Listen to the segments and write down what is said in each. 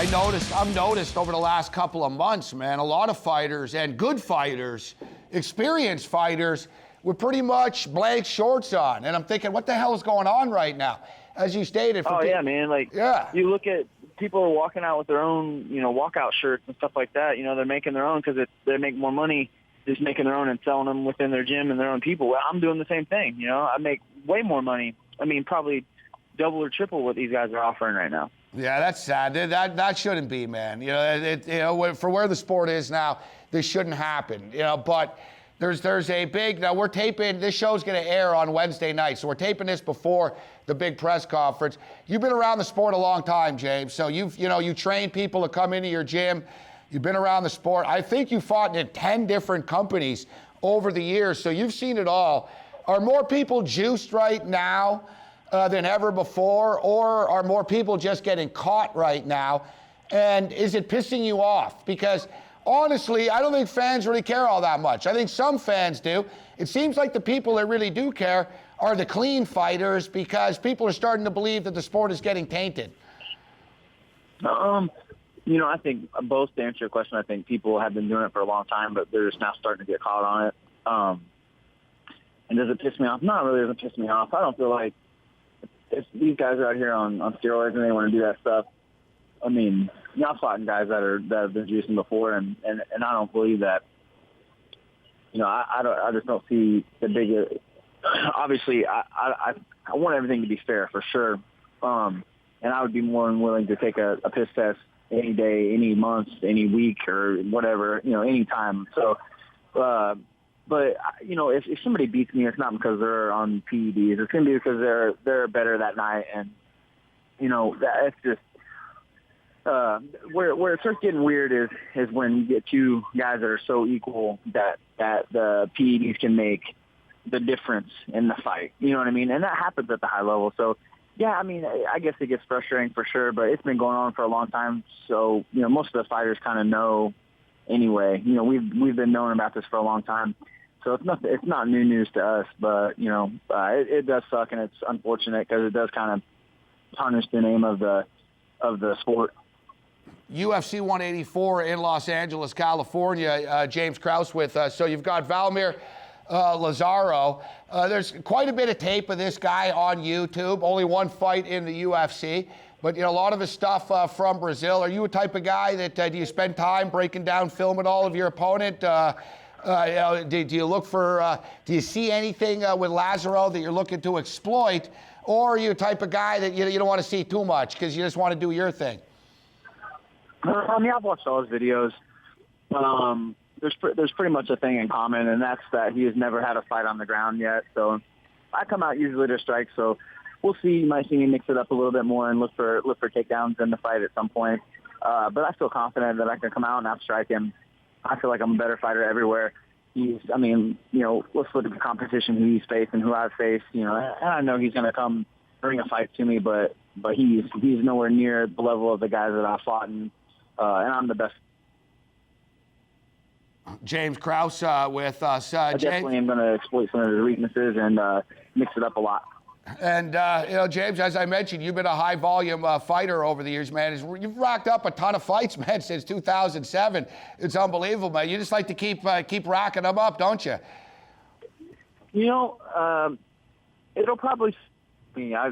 I've noticed over the last couple of months, man, a lot of fighters and good fighters, experienced fighters, with pretty much blank shorts on. And I'm thinking, what the hell is going on right now? As you stated. Yeah, man. You look at people are walking out with their own, walkout shirts and stuff like that. They're making their own because they make more money just making their own and selling them within their gym and their own people. Well, I'm doing the same thing. I make way more money. I mean, probably double or triple what these guys are offering right now. Yeah, that's sad. That shouldn't be, man. For where the sport is now, this shouldn't happen. But there's a big. Now we're taping. This show's going to air on Wednesday night, so we're taping this before the big press conference. You've been around the sport a long time, James. So you train people to come into your gym. You've been around the sport. I think you fought in 10 different companies over the years, so you've seen it all. Are more people juiced right now than ever before, or are more people just getting caught right now? And is it pissing you off? Because honestly, I don't think fans really care all that much. I think some fans do. It seems like the people that really do care are the clean fighters, because people are starting to believe that the sport is getting tainted. I think both, to answer your question, I think people have been doing it for a long time, but they're just now starting to get caught on it. And does it piss me off? Not really, doesn't piss me off. I don't feel like if these guys are out here on steroids and they want to do that stuff. I mean, I've fought guys that have been juicing before, and I don't believe that. I just don't see the big. Obviously, I want everything to be fair for sure, and I would be more than willing to take a piss test any day, any month, any week, or whatever, any time. So, but if somebody beats me, it's not because they're on PEDs. It's gonna be because they're better that night, and that's just. Where it starts getting weird is when you get two guys that are so equal that the PEDs can make the difference in the fight. You know what I mean? And that happens at the high level. So, yeah, I mean, I guess it gets frustrating for sure, but it's been going on for a long time. So, most of the fighters kind of know anyway. We've been knowing about this for a long time. So it's not new news to us, but, it does suck, and it's unfortunate because it does kind of tarnish the name of the sport. UFC 184 in Los Angeles, California. James Krause with us. So you've got Valmir Lazaro. There's quite a bit of tape of this guy on YouTube. Only one fight in the UFC, but a lot of his stuff from Brazil. Are you a type of guy that do you spend time breaking down film at all of your opponent? Do you look for? Do you see anything with Lazaro that you're looking to exploit, or are you a type of guy that you don't want to see too much because you just want to do your thing? I've watched all his videos. There's pretty much a thing in common, and that's that he has never had a fight on the ground yet. So I come out usually to strike. So we'll see. You might see me mix it up a little bit more and look for takedowns in the fight at some point. But I feel confident that I can come out and outstrike him. I feel like I'm a better fighter everywhere. Let's look at the competition who he's faced and who I've faced. And I know he's going to come bring a fight to me, but he's nowhere near the level of the guys that I've fought, and I'm the best. James Krause with us. I definitely am going to exploit some of his weaknesses and mix it up a lot. And, James, as I mentioned, you've been a high-volume fighter over the years, man. You've racked up a ton of fights, man, since 2007. It's unbelievable, man. You just like to keep racking them up, don't you? It'll probably me. I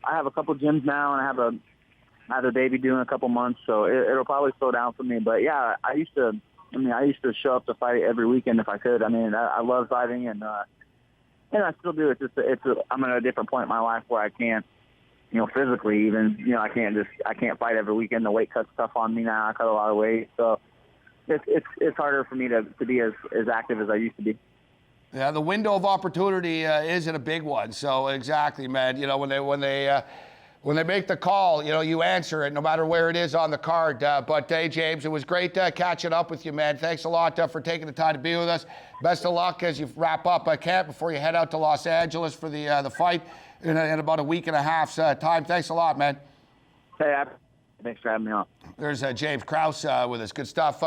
have a couple gyms now, and I have a baby due in a couple months, so it'll probably slow down for me. But, yeah, I used to show up to fight every weekend if I could. I mean, I love fighting, and I still do. I'm at a different point in my life where I can't, physically even, I can't fight every weekend. The weight cut's tough on me now. I cut a lot of weight, so it's harder for me to be as active as I used to be. Yeah, the window of opportunity isn't a big one. So exactly, man. When they make the call, you answer it no matter where it is on the card. But hey, James, it was great catching up with you, man. Thanks a lot for taking the time to be with us. Best of luck as you wrap up camp before you head out to Los Angeles for the fight in about a week and a half's time. Thanks a lot, man. Hey, thanks for having me on. There's James Krause with us. Good stuff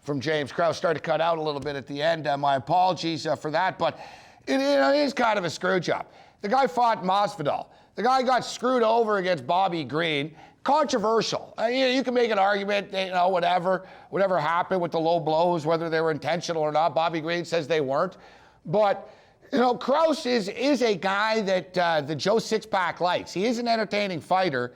from James Krause. Started to cut out a little bit at the end. My apologies for that, but it is kind of a screw job. The guy fought Masvidal. The guy got screwed over against Bobby Green. Controversial. You can make an argument, whatever happened with the low blows, whether they were intentional or not. Bobby Green says they weren't. But, Krause is a guy that the Joe Sixpack likes. He is an entertaining fighter.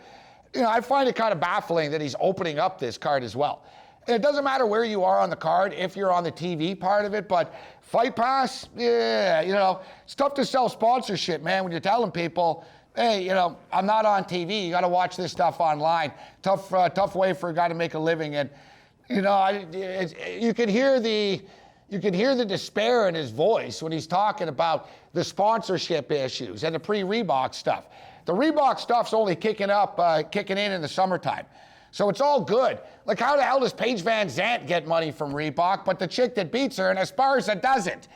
I find it kind of baffling that he's opening up this card as well. And it doesn't matter where you are on the card, if you're on the TV part of it, but Fight Pass, it's tough to sell sponsorship, man, when you're telling people, hey, I'm not on TV. You got to watch this stuff online. Tough way for a guy to make a living. And, you could hear the despair in his voice when he's talking about the sponsorship issues and the pre-Reebok stuff. The Reebok stuff's only kicking in the summertime. So it's all good. Like, how the hell does Paige Van Zandt get money from Reebok, but the chick that beats her, and Esparza doesn't?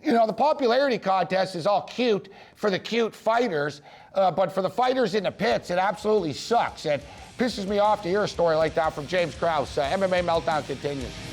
The popularity contest is all cute for the cute fighters, but for the fighters in the pits, it absolutely sucks. And pisses me off to hear a story like that from James Krause. MMA Meltdown continues.